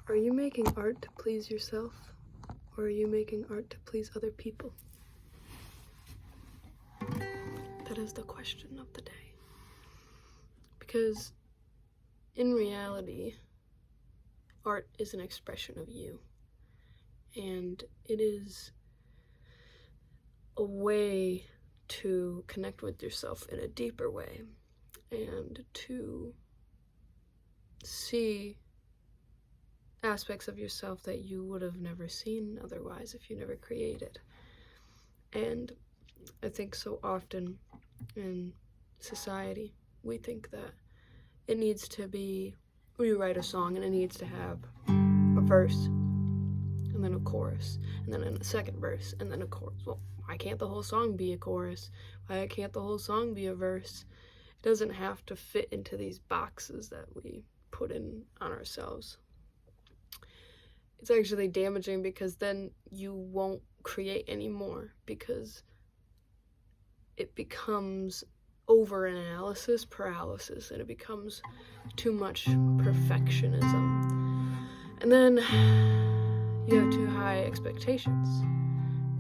Are you making art to please yourself, or are you making art to please other people? That is the question of the day. Because in reality, art is an expression of you, and it is a way to connect with yourself in a deeper way and to see aspects of yourself that you would have never seen otherwise if you never created. And I think so often in society we think that it needs to be, we write a song and it needs to have a verse and then a chorus and then a second verse and then a chorus. Well, why can't the whole song be a chorus? Why can't the whole song be a verse? It doesn't have to fit into these boxes that we put in on ourselves. It's actually damaging because then you won't create anymore because it becomes over-analysis paralysis and it becomes too much perfectionism. And then you have too high expectations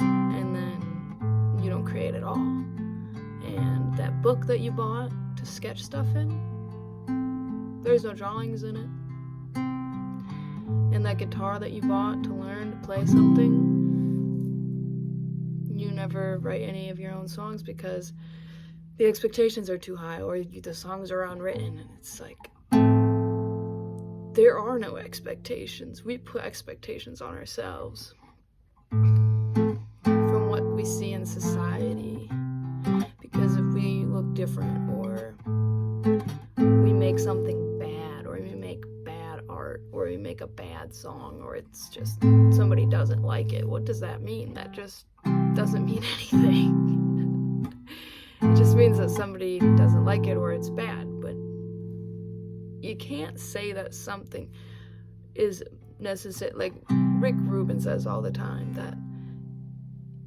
and then you don't create at all. And that book that you bought to sketch stuff in, there's no drawings in it. And that guitar that you bought to learn to play something, you never write any of your own songs because the expectations are too high or the songs are unwritten, and it's like, there are no expectations. We put expectations on ourselves from what we see in society, because if we look different or we make something bad or we make bad art or we make a bad song or it's just somebody doesn't like it, what does that mean? That just doesn't mean anything. It just means that somebody doesn't like it or it's bad, but you can't say that something is necessary. Like Rick Rubin says all the time that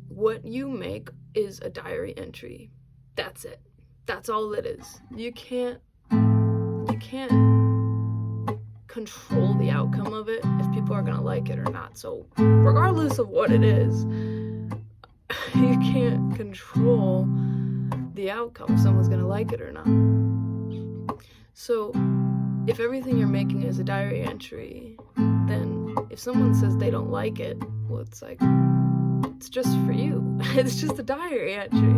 what you make is a diary entry. That's it. That's all it is. You can't control the outcome of it if people are gonna like it or not. So regardless of what it is, you can't control the outcome if someone's gonna like it or not. So if everything you're making is a diary entry, then if someone says they don't like it, well, it's like, it's just for you. It's just a diary entry.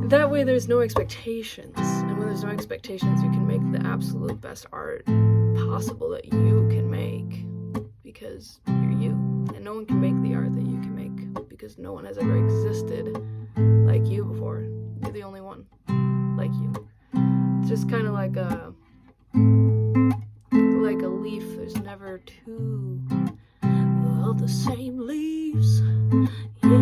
That way there's no expectations, and when there's no expectations, you can make the absolute best art possible that you can make, because you're you, and no one can make the art that you can make, because no one has ever existed like you before. You're the only one like you. It's just kind of like a leaf. There's never two of the same leaves. Yeah.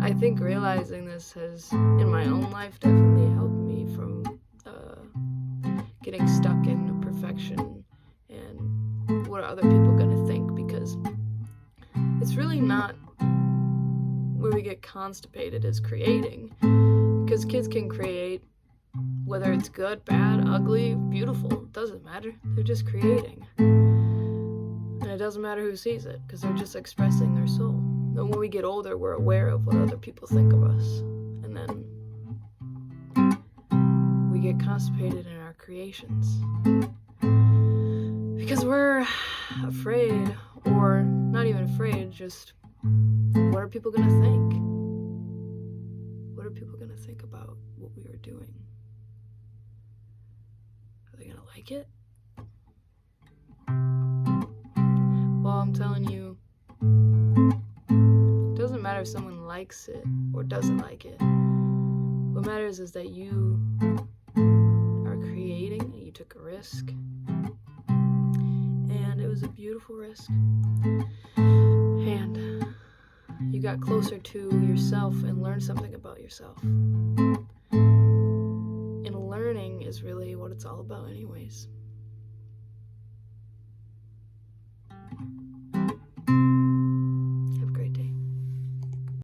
I think realizing this has, in my own life, definitely helped me from getting stuck in perfection and what are other people gonna think, because it's really not where we get constipated is creating, because kids can create whether it's good, bad, ugly, beautiful, it doesn't matter. They're just creating, and it doesn't matter who sees it because they're just expressing their soul. And when we get older, we're aware of what other people think of us, and then we get constipated in our creations because we're afraid, or not even afraid, just what are people gonna think? What are people gonna think about what we are doing? Are they gonna like it? Well, I'm telling you, it doesn't matter if someone likes it or doesn't like it. What matters is that you are creating and you took a risk. And it was a beautiful risk. And you got closer to yourself and learned something about yourself. And learning is really what it's all about anyways.